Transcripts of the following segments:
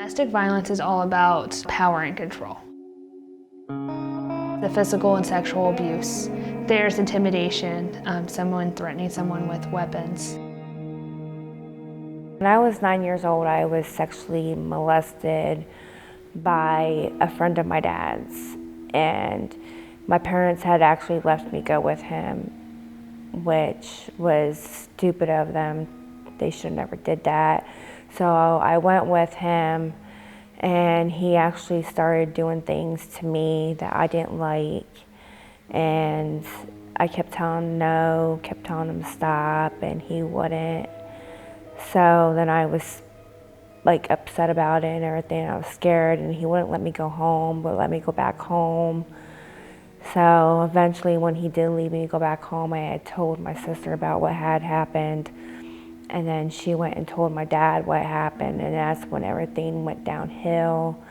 Domestic violence is all about power and control. The physical and sexual abuse. There's intimidation, someone threatening someone with weapons. When I was 9 years old, I was sexually molested by a friend of my dad's, and my parents had actually left me go with him, which was stupid of them. They should have never did that. So I went with him, and he actually started doing things to me that I didn't like, and I kept telling him no, kept telling him to stop, and he wouldn't. So then I was like upset about it and everything. I was scared, and he wouldn't let me go home, but let me go back home. So eventually when he did leave me to go back home, I had told my sister about what had happened. And then she went and told my dad what happened, and that's when everything went downhill.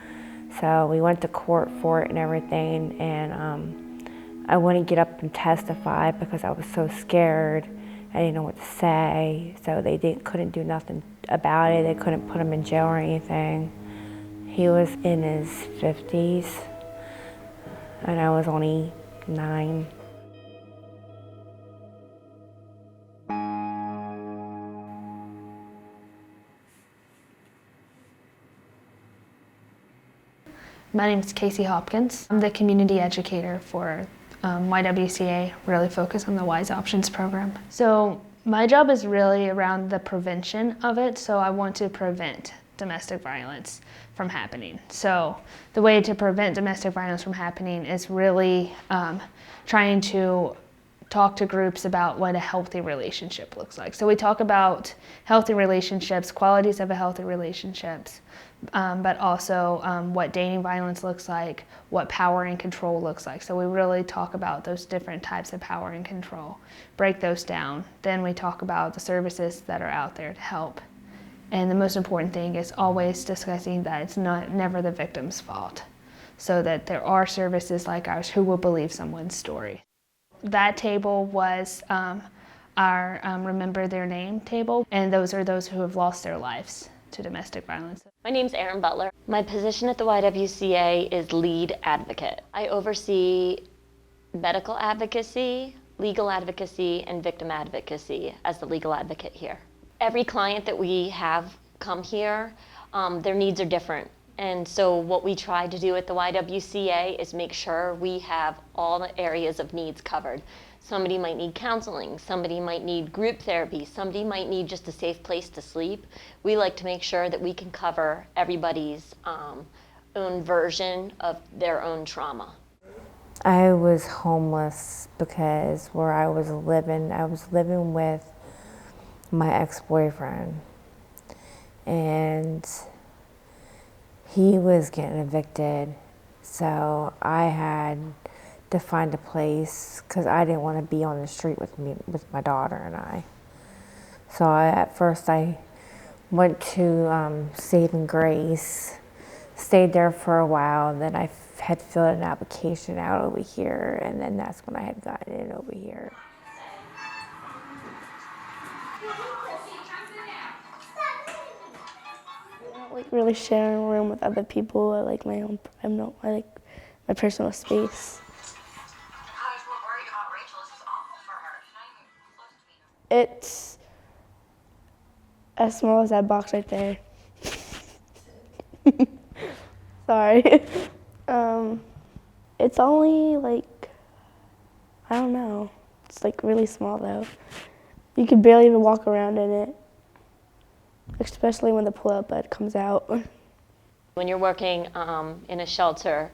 So we went to court for it and everything, and I wouldn't get up and testify because I was so scared. I didn't know what to say, so they couldn't do nothing about it. They couldn't put him in jail or anything. He was in his 50s, and I was only 9. My name is Casey Hopkins. I'm the community educator for YWCA, really focused on the WISE Options program. So my job is really around the prevention of it, so I want to prevent domestic violence from happening. So the way to prevent domestic violence from happening is really trying to talk to groups about what a healthy relationship looks like. So we talk about healthy relationships, qualities of a healthy relationships, but also what dating violence looks like, what power and control looks like. So we really talk about those different types of power and control, break those down. Then we talk about the services that are out there to help. And the most important thing is always discussing that it's never the victim's fault, so that there are services like ours who will believe someone's story. That table was our Remember Their Name table, and those are those who have lost their lives to domestic violence. My name's Erin Butler. My position at the YWCA is lead advocate. I oversee medical advocacy, legal advocacy, and victim advocacy as the legal advocate here. Every client that we have come here, their needs are different. And so what we try to do at the YWCA is make sure we have all the areas of needs covered. Somebody might need counseling, somebody might need group therapy, somebody might need just a safe place to sleep. We like to make sure that we can cover everybody's own version of their own trauma. I was homeless because where I was living with my ex-boyfriend, and he was getting evicted, so I had to find a place because I didn't want to be on the street with my daughter and I. So at first I went to Saving Grace, stayed there for a while, then I had filled an application out over here, and then that's when I had gotten it over here. I don't like really sharing a room with other people. I like my own. I like my personal space. It's as small as that box right there. Sorry. It's only like, I don't know. It's like really small though. You could barely even walk around in it, especially when the pull-out bed comes out. When you're working in a shelter,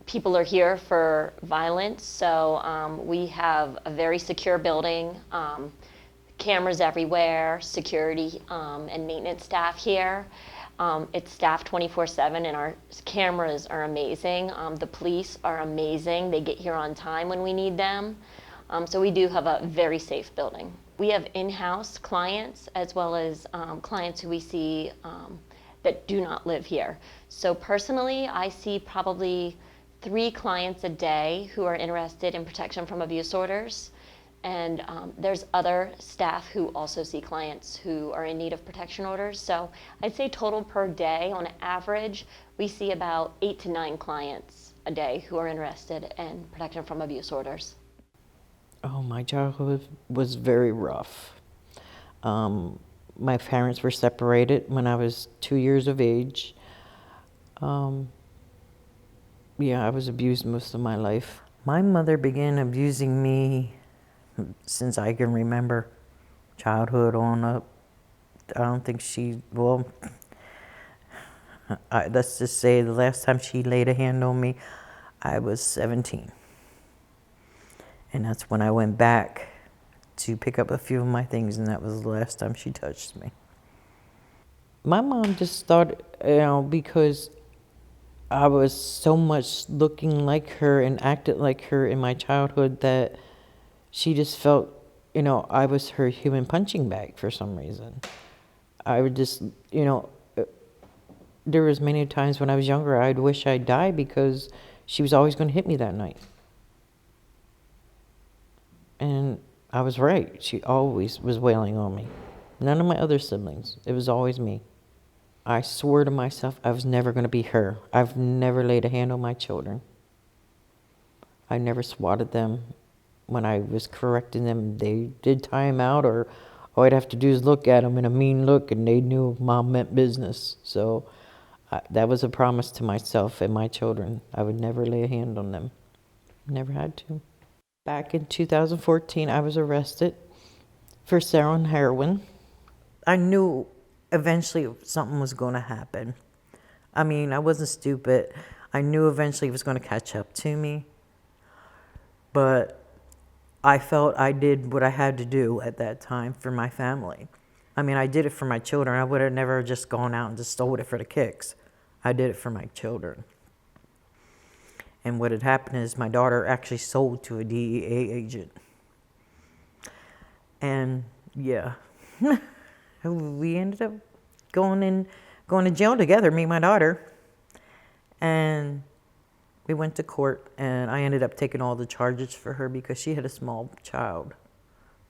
people are here for violence, so we have a very secure building, cameras everywhere, security and maintenance staff here. It's staffed 24/7, and our cameras are amazing. The police are amazing. They get here on time when we need them. So we do have a very safe building. We have in-house clients as well as clients who we see that do not live here. So personally, I see probably 3 clients a day who are interested in protection from abuse orders. And there's other staff who also see clients who are in need of protection orders. So I'd say total per day, on average, we see about 8 to 9 clients a day who are interested in protection from abuse orders. Oh, my childhood was very rough. My parents were separated when I was 2 years of age. Yeah, I was abused most of my life. My mother began abusing me since I can remember, childhood on up. I don't think well, let's just say the last time she laid a hand on me, I was 17. And that's when I went back to pick up a few of my things, and that was the last time she touched me. My mom just started, because I was so much looking like her and acted like her in my childhood that she just felt, I was her human punching bag for some reason. I would just, there was many times when I was younger, I'd wish I'd die because she was always going to hit me that night. And I was right. She always was wailing on me. None of my other siblings. It was always me. I swore to myself I was never going to be her. I've never laid a hand on my children. I never swatted them. When I was correcting them, they did time out, or all I'd have to do is look at them in a mean look, and they knew Mom meant business. So that was a promise to myself and my children. I would never lay a hand on them. Never had to. Back in 2014, I was arrested for selling heroin. I knew eventually something was going to happen. I mean, I wasn't stupid. I knew eventually it was going to catch up to me. But I felt I did what I had to do at that time for my family. I mean, I did it for my children. I would have never just gone out and just stole it for the kicks. I did it for my children. And what had happened is my daughter actually sold to a DEA agent. And yeah, we ended up going to jail together, me and my daughter. And we went to court, and I ended up taking all the charges for her because she had a small child,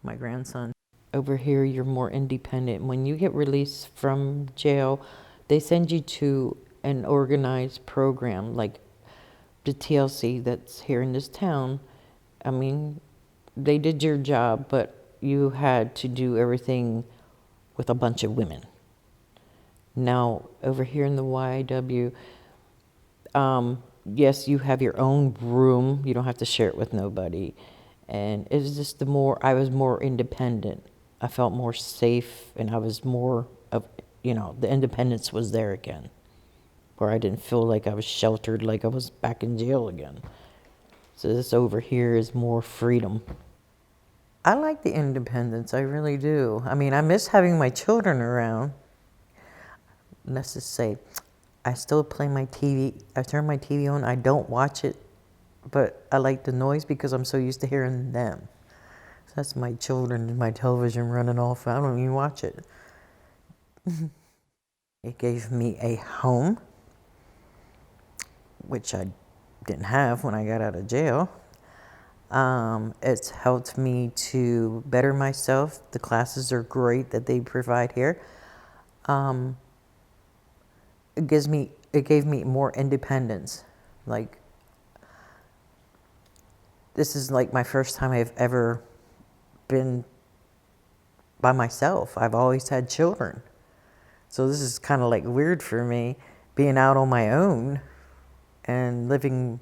my grandson. Over here, you're more independent. When you get released from jail, they send you to an organized program like the TLC that's here in this town. I mean, they did your job, but you had to do everything with a bunch of women. Now, over here in the YW, yes, you have your own room. You don't have to share it with nobody. And it was just I was more independent. I felt more safe, and I was more of, the independence was there again, where I didn't feel like I was sheltered, like I was back in jail again. So this over here is more freedom. I like the independence, I really do. I mean, I miss having my children around. Let's just say, I still play my TV. I turn my TV on. I don't watch it, but I like the noise because I'm so used to hearing them. So that's my children and my television running off. I don't even watch it. It gave me a home, which I didn't have when I got out of jail. It's helped me to better myself. The classes are great that they provide here. It gave me more independence. Like, this is like my first time I've ever been by myself. I've always had children. So this is kind of like weird for me, being out on my own and living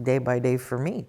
day by day for me.